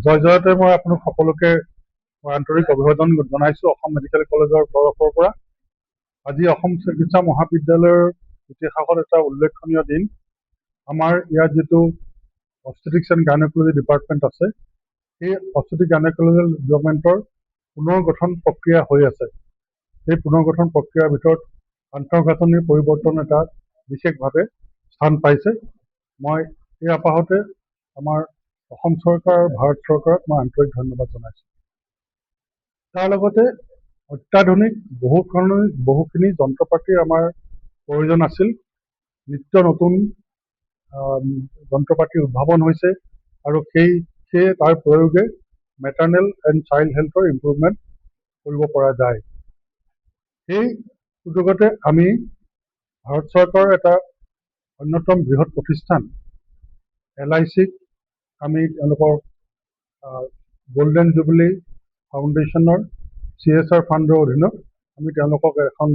জয় জয়তে মই আপোনাক সকলোকে আন্তৰিক অভিবাদন জনাইছো অসম মেডিকেল কলেজৰ তৰফৰ পৰা। আজি অসম চিকিৎসা মহাবিদ্যালয়ৰ ইতিহাসত এটা উল্লেখনীয় দিন। আমাৰ ইয়াত যিটো অবষ্টেট্ৰিক্স এণ্ড গাইনকলজি ডিপাৰ্টমেণ্ট আছে, সেই অবষ্টেট্ৰিক গাইনকলজি ডিপাৰ্টমেণ্টৰ পুনৰ্গঠন প্ৰক্ৰিয়া হৈ আছে। সেই পুনৰ্গঠন প্ৰক্ৰিয়াৰ ভিতৰত আন্তঃগাঁথনিৰ পৰিৱৰ্তন এটা বিশেষভাৱে স্থান পাইছে। মই এই আপাহতে আমাৰ অসম চৰকাৰ আৰু ভাৰত চৰকাৰক মই আন্তৰিক ধন্যবাদ জনাইছোঁ। তাৰ লগতে অত্যাধুনিক বহুখিনি যন্ত্ৰ পাতিৰ আমাৰ প্ৰয়োজন আছিল। নিত্য নতুন যন্ত্ৰ পাতি উদ্ভাৱন হৈছে আৰু সেয়ে তাৰ প্ৰয়োগে মেটাৰ্নেল এণ্ড চাইল্ড হেল্থৰ ইম্প্ৰুভমেণ্ট কৰিব পৰা যায়। সেই সুযোগতে আমি ভাৰত চৰকাৰৰ এটা অন্যতম বৃহৎ প্ৰতিষ্ঠান LICক আমি তেওঁলোকৰ গোল্ডেন জুবিলি ফাউণ্ডেশ্যনৰ CSR ফাণ্ডৰ অধীনত আমি তেওঁলোকক এখন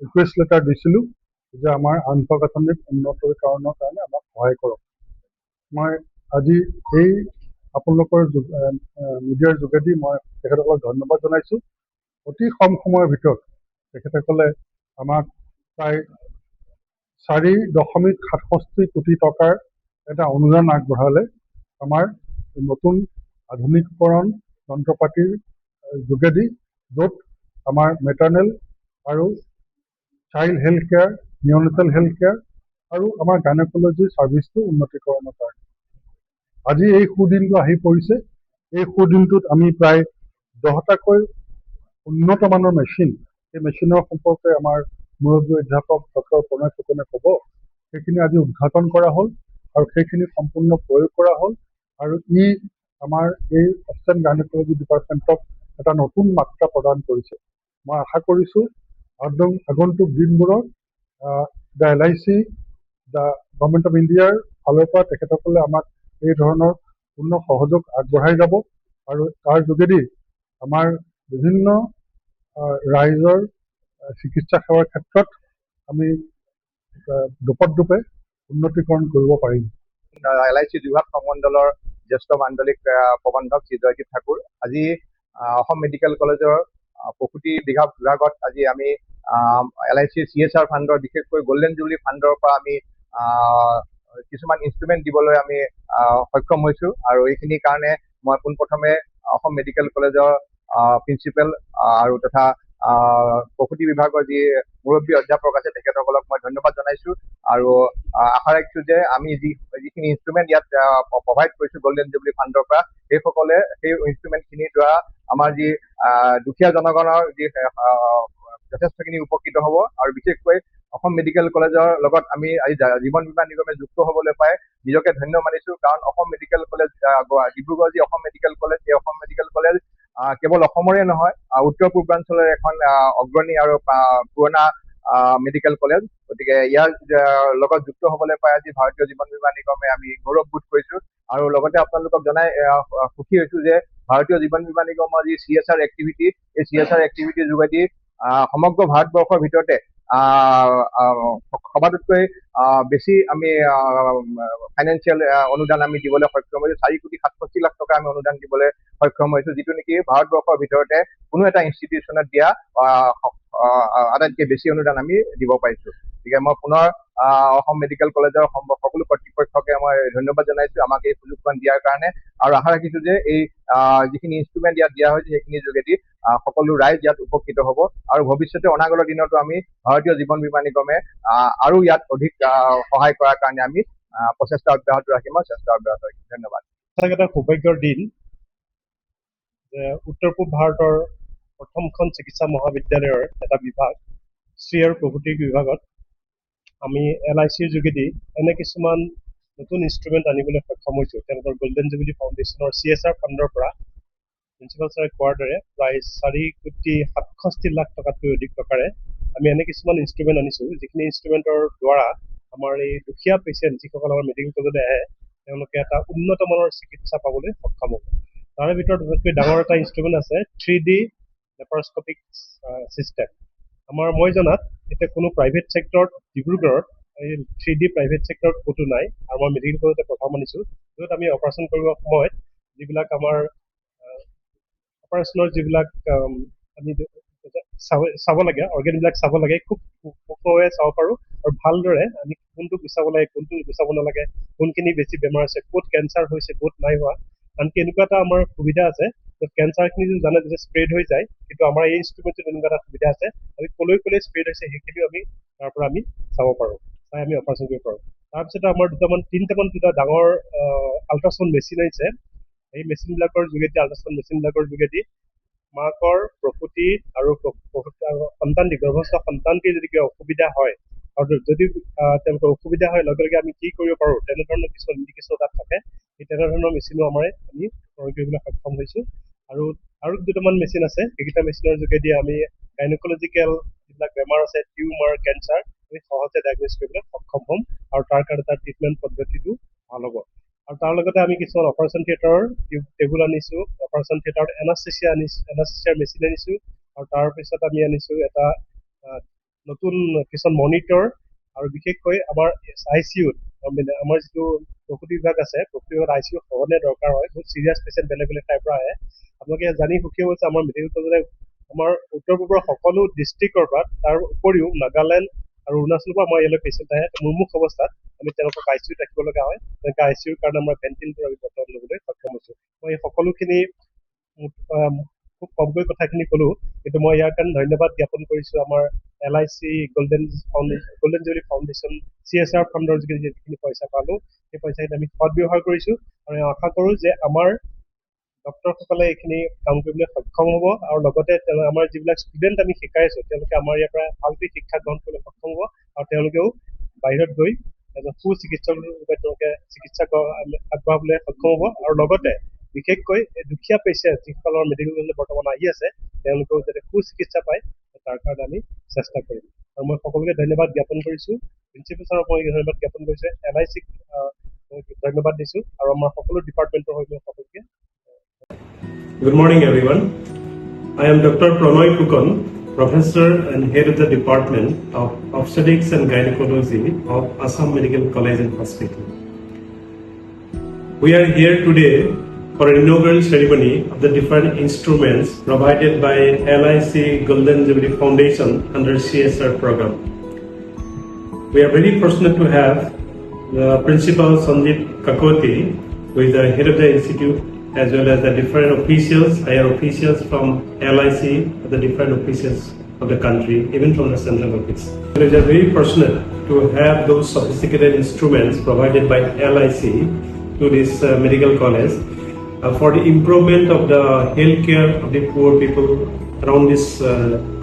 ৰিকুৱেষ্ট লেটাৰ দিছিলোঁ যে আমাৰ আন্তঃগাঁথনিক উন্নতিকৰণৰ কাৰণে আমাক সহায় কৰক। মই আজি এই আপোনালোকৰ মিডিয়াৰ যোগেদি মই তেখেতসকলক ধন্যবাদ জনাইছোঁ। অতি কম সময়ৰ ভিতৰত তেখেতসকলে আমাক প্ৰায় 4.67 কোটি টকাৰ এটা অনুদান আগবঢ়ালে আমাৰ নতুন আধুনিকীকৰণ যন্ত্ৰ পাতিৰ যোগেদি, য'ত আমাৰ মেটাৰ্নেল আৰু child health care, neonatal health care আৰু আমাৰ গাইনকলজি ছাৰ্ভিচটো উন্নতিকৰণৰ কাৰণে আজি এই সুদিনটো আহি পৰিছে। এই সুদিনটোত আমি প্ৰায় 10টাকৈ উন্নত মানৰ মেচিন, এই মেচিনৰ সম্পৰ্কে আমাৰ মুৰব্বী অধ্যাপক ডক্টৰ প্ৰণয় ফুকনে ক'ব, সেইখিনি আজি উদ্ঘাটন কৰা হ'ল আৰু সেইখিনি সম্পূৰ্ণ প্ৰয়োগ কৰা হ'ল আৰু ই আমাৰ এই অবষ্টেট্ৰিক্স এণ্ড গাইনকলজি ডিপাৰ্টমেণ্টক এটা নতুন মাত্ৰা প্ৰদান কৰিছে। মই আশা কৰিছোঁ আগন্তুক দিনবোৰত the LIC, the government of ইণ্ডিয়াৰ ফালৰ পৰা তেখেতসকলে আমাক এই ধৰণৰ পূৰ্ণ সহযোগ আগবঢ়াই যাব আৰু তাৰ যোগেদি আমাৰ বিভিন্ন ৰাইজৰ চিকিৎসা সেৱাৰ ক্ষেত্ৰত আমি দোপতদোপে উন্নতিকৰণ কৰিব পাৰিম। LIC যোৰহাট সমণ্ডলৰ জ্যেষ্ঠ মাণ্ডলিক প্ৰবন্ধক শ্ৰী জয়দীপ ঠাকুৰ, আজি অসম মেডিকেল কলেজৰ প্ৰসূতি বিভাগত আজি আমি LIC CSR ফাণ্ডৰ, বিশেষকৈ গোল্ডেন জুবিলি ফাণ্ডৰ পৰা আমি কিছুমান ইনষ্ট্ৰুমেণ্ট দিবলৈ আমি সক্ষম হৈছোঁ আৰু এইখিনিৰ কাৰণে মই পোনপ্ৰথমে অসম মেডিকেল কলেজৰ প্ৰিন্সিপাল আৰু তথা প্ৰসূতি বিভাগৰ যি মুৰব্বী অধ্যাপক আছে তেখেতসকলক মই ধন্যবাদ জনাইছোঁ আৰু আশা ৰাখিছোঁ যে আমি যিখিনি ইনষ্ট্ৰুমেণ্ট ইয়াত প্ৰভাইড কৰিছোঁ গোল্ডেন জুবিলি ফাণ্ডৰ পৰা, সেইসকলে সেই ইনষ্ট্ৰুমেণ্টখিনিৰ দ্বাৰা আমাৰ যি দুখীয়া জনগণৰ যি যথেষ্টখিনি উপকৃত হ'ব আৰু বিশেষকৈ অসম মেডিকেল কলেজৰ লগত আমি আজি জীৱন বীমা নিগমে যুক্ত হ'বলৈ পাই নিজকে ধন্য মানিছোঁ। কাৰণ অসম মেডিকেল কলেজ, ডিব্ৰুগড় যি অসম মেডিকেল কলেজ, এই অসম মেডিকেল কলেজ কেৱল অসমৰে নহয়, উত্তৰ পূৰ্বাঞ্চলৰ এখন অগ্ৰণী আৰু পুৰণা মেডিকেল কলেজ। গতিকে ইয়াৰ লগত যুক্ত হ'বলৈ পাই আজি ভাৰতীয় জীৱন বীমা নিগমে আমি গৌৰৱবোধ কৰিছোঁ আৰু লগতে আপোনালোকক জনাই সুখী হৈছোঁ যে ভাৰতীয় জীৱন বীমা নিগমৰ যি CSR এক্টিভিটি, এই CSR এক্টিভিটিৰ যোগেদি সমগ্ৰ ভাৰতবৰ্ষৰ ভিতৰতে সবাতোতকৈ বেছি আমি ফাইনেন্সিয়েল অনুদান আমি দিবলৈ সক্ষম হৈছোঁ। 4.67 কোটি টকা আমি অনুদান দিবলৈ সক্ষম হৈছোঁ, যিটো নেকি ভাৰতবৰ্ষৰ ভিতৰতে কোনো এটা ইনষ্টিটিউশ্যনত দিয়া আটাইতকৈ বেছি অনুদান আমি দিব পাৰিছোঁ। গতিকে মই পুনৰ অসম মেডিকেল কলেজৰ সকলো কৰ্তৃপক্ষকে মই ধন্যবাদ জনাইছোঁ আমাক এই সুযোগখন দিয়াৰ কাৰণে আৰু আশা ৰাখিছোঁ যে এই যিখিনি ইনষ্ট্ৰুমেণ্ট ইয়াত দিয়া হৈছে সেইখিনিৰ যোগেদি সকলো ৰাইজ ইয়াত উপকৃত হ'ব আৰু ভৱিষ্যতে অনাগত দিনতো আমি ভাৰতীয় জীৱন বীমা নিগমে আৰু ইয়াত অধিক সহায় কৰাৰ কাৰণে আমি প্ৰচেষ্টা অব্যাহত ৰাখিম, চেষ্টা অব্যাহত ৰাখিম। ধন্যবাদ। এটা সৌভাগ্যৰ দিন যে উত্তৰ পূব ভাৰতৰ প্ৰথমখন চিকিৎসা মহাবিদ্যালয়ৰ এটা বিভাগ, স্ত্ৰী আৰু প্ৰসূতি বিভাগত আমি LICৰ যোগেদি এনে কিছুমান নতুন ইনষ্ট্ৰুমেণ্ট আনিবলৈ সক্ষম হৈছোঁ। তেওঁলোকৰ গোল্ডেন জুবিলি ফাউণ্ডেশ্যনৰ CSR ফাণ্ডৰ পৰা প্ৰিন্সিপাল ছাৰে কোৱাৰ দৰে প্ৰায় 4.67 কোটি টকাতকৈ অধিক টকাৰে আমি এনে কিছুমান ইনষ্ট্ৰুমেণ্ট আনিছোঁ, যিখিনি ইনষ্ট্ৰুমেণ্টৰ দ্বাৰা আমাৰ এই দুখীয়া পেচেণ্ট যিসকল আমাৰ মেডিকেল কলেজলৈ আহে তেওঁলোকে এটা উন্নত মানৰ চিকিৎসা পাবলৈ সক্ষম হ'ব। তাৰে ভিতৰত আটাইতকৈ ডাঙৰ এটা ইনষ্ট্ৰুমেণ্ট আছে 3D লেপাৰস্কপিক চিষ্টেম। মই জনাত এতিয়া কোনো প্ৰাইভেট ছেক্টৰত ডিব্ৰুগড়ত এই 3D প্ৰাইভেট ছেক্টৰত ক'তো নাই আৰু মই মেডিকেল কলেজতে প্ৰথম আনিছোঁ, য'ত আমি অপাৰেশ্যন কৰিবৰ সময়ত যিবিলাক আমাৰ অপাৰেশ্যনৰ যিবিলাক আমি চাব লাগে, অৰ্গেনবিলাক চাব লাগে, খুব সুখৰে চাব পাৰোঁ আৰু ভালদৰে আমি কোনটো গুচাব লাগে, কোনটো গুচাব নালাগে, কোনখিনি বেছি বেমাৰ আছে, ক'ত কেঞ্চাৰ হৈছে, ক'ত নাই হোৱা। আনকি এনেকুৱা এটা আমাৰ সুবিধা আছে, কেঞ্চাৰখিনি যদি জানে যে স্প্ৰেড হৈ যায়, কিন্তু আমাৰ এই ইনষ্ট্ৰুমেণ্টত এনেকুৱা এটা সুবিধা আছে, আমি ক'লৈ স্প্ৰেড হৈছে সেইখিনিও আমি তাৰ পৰা আমি চাব পাৰোঁ, চাই আমি অপাৰেশ্যন কৰিব পাৰোঁ। তাৰপিছত আমাৰ তিনিটামান ডাঙৰ আল্ট্ৰাচাউণ্ড মেচিন আহিছে। এই মেচিনবিলাকৰ যোগেদি, আল্ট্ৰাচাউণ্ড মেচিনবিলাকৰ যোগেদি মাকৰ প্ৰসূতি আৰু সন্তান, গৰ্ভস্থ সন্তানটিৰ যদি কিবা অসুবিধা হয় আৰু যদি তেওঁলোকৰ অসুবিধা হয়, লগে লগে আমি কি কৰিব পাৰোঁ, তেনেধৰণৰ কিছুমান ইণ্ডিকেশ্যন তাত থাকে। সেই তেনেধৰণৰ মেচিনো আমি ক্ৰয় কৰিবলৈ সক্ষম হৈছোঁ। আৰু দুটামান মেচিন আছে, সেইকেইটা মেচিনৰ যোগেদি আমি গাইনকলজিকেল যিবিলাক বেমাৰ আছে, টিউমাৰ, কেঞ্চাৰ, আমি সহজে ডায়েগন'জ কৰিবলৈ সক্ষম হ'ম আৰু তাৰ কাৰণে তাৰ ট্ৰিটমেণ্ট পদ্ধতিটো ভাল হ'ব। আৰু তাৰ লগতে আমি কিছুমান অপাৰেশ্যন থিয়েটাৰৰ টেবুল আনিছোঁ, অপাৰেশ্যন থিয়েটাৰত এনাস্থেচিয়াৰ মেচিন আনিছোঁ, আৰু তাৰপিছত আমি আনিছোঁ এটা নতুন কিছুমান মনিটৰ, আৰু বিশেষকৈ আমাৰ ICUত আমাৰ যিটো প্ৰসূতি বিভাগ আছে, প্ৰসূতি বিভাগত ICU সঘনে দৰকাৰ হয়, বহুত চিৰিয়াছ পেচেণ্ট বেলেগ ঠাইৰ পৰা আহে। আপোনালোকে জানি সুখী হৈছে আমাৰ মেডিকেল কলেজে আমাৰ উত্তৰ পূবৰ সকলো ডিষ্ট্ৰিক্টৰ পৰা, তাৰ উপৰিও নাগালেণ্ড আৰু অৰুণাচলৰ পৰা আমাৰ ইয়ালৈ পেচেণ্ট আহে। মুৰ্মুখ অৱস্থাত আমি তেওঁলোকক ICUত ৰাখিব লগা হয়, তেনেকৈ ICUৰ কাৰণে আমাৰ ভেণ্টিলেটৰ আমি বৰ্তমান ল'বলৈ সক্ষম হৈছোঁ। মই এই সকলোখিনি খুব কমকৈ কথাখিনি ক'লো, কিন্তু মই ইয়াৰ কাৰণে ধন্যবাদ জ্ঞাপন কৰিছোঁ আমাৰ LIC golden jubilee foundation CSR ফাণ্ডৰ যোগেদি যিখিনি পইচা পালোঁ, সেই পইচাখিনি আমি সদব্যৱহাৰ কৰিছোঁ, আৰু মই আশা কৰোঁ যে আমাৰ ডক্তৰসকলে এইখিনি কাম কৰিবলৈ সক্ষম হ'ব, আৰু লগতে আমাৰ যিবিলাক ষ্টুডেণ্ট আমি শিকাই আছোঁ, তেওঁলোকে আমাৰ ইয়াৰ পৰা ভালকৈ শিক্ষা গ্ৰহণ কৰিবলৈ সক্ষম হ'ব, আৰু তেওঁলোকেও বাহিৰত গৈ এজন সুচিকিৎসক ৰূপে তেওঁলোকে চিকিৎসা আগবঢ়াবলৈ সক্ষম হ'ব। আৰু লগতে বিশেষকৈ দুখীয়া পেচেণ্ট যিসকলৰ মেডিকেল কলেজত বৰ্তমান আহি আছে, তেওঁলোকেও যাতে সুচিকিৎসা পায় তাৰ কাৰণে আমি চেষ্টা কৰিম। আৰু মই সকলোকে ধন্যবাদ জ্ঞাপন কৰিছোঁ, প্ৰিন্সিপাল ছাৰক মই ধন্যবাদ জ্ঞাপন কৰিছোঁ, LICক ধন্যবাদ দিছোঁ, আৰু আমাৰ সকলো ডিপাৰ্টমেণ্টৰ হৈ সকলোকে। Good morning, everyone. I am Dr. Pranoy Pukon, Professor and Head of the Department of Obstetrics and Gynecology of Assam Medical College and Hospital. We are here today for an inaugural ceremony of the different instruments provided by LIC Golden Jubilee Foundation under CSR program. We are very fortunate to have the Principal Sandeep Kakoti, who is the head of the institute, as well as the different officials, higher officials from LIC, the different officials of the country, even from the central office. We are very fortunate to have those sophisticated instruments provided by LIC to this medical college for the improvement of the healthcare of the poor people around this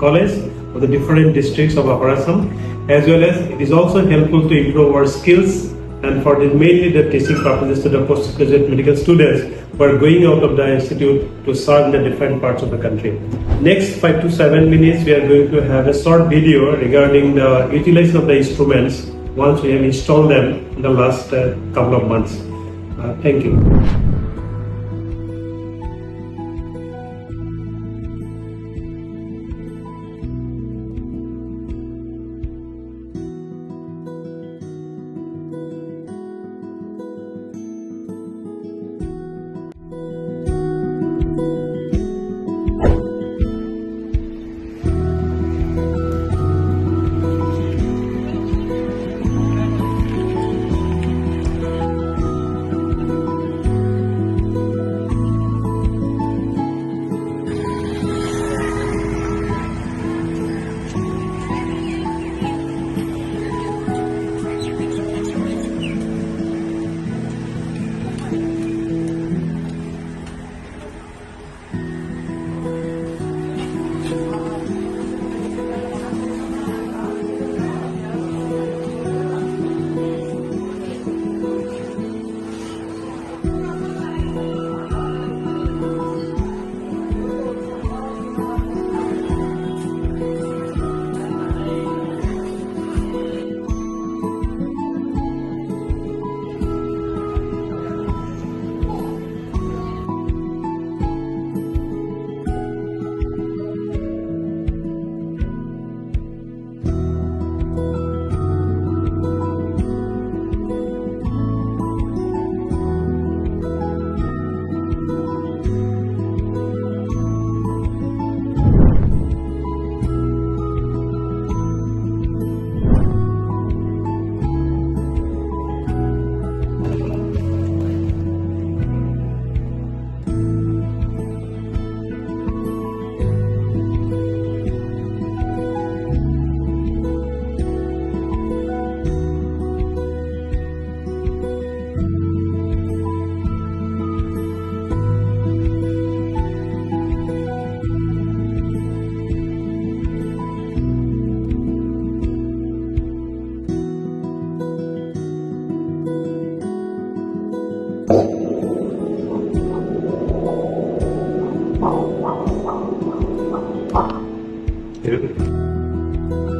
college, of the different districts of Upper Assam, as well as it is also helpful to improve our skills and for mainly the teaching purposes to the postgraduate medical students who are going out of the institute to serve in the different parts of the country. Next 5 to 7 minutes, we are going to have a short video regarding the utilization of the instruments once we have installed them in the last couple of months. Thank you. you.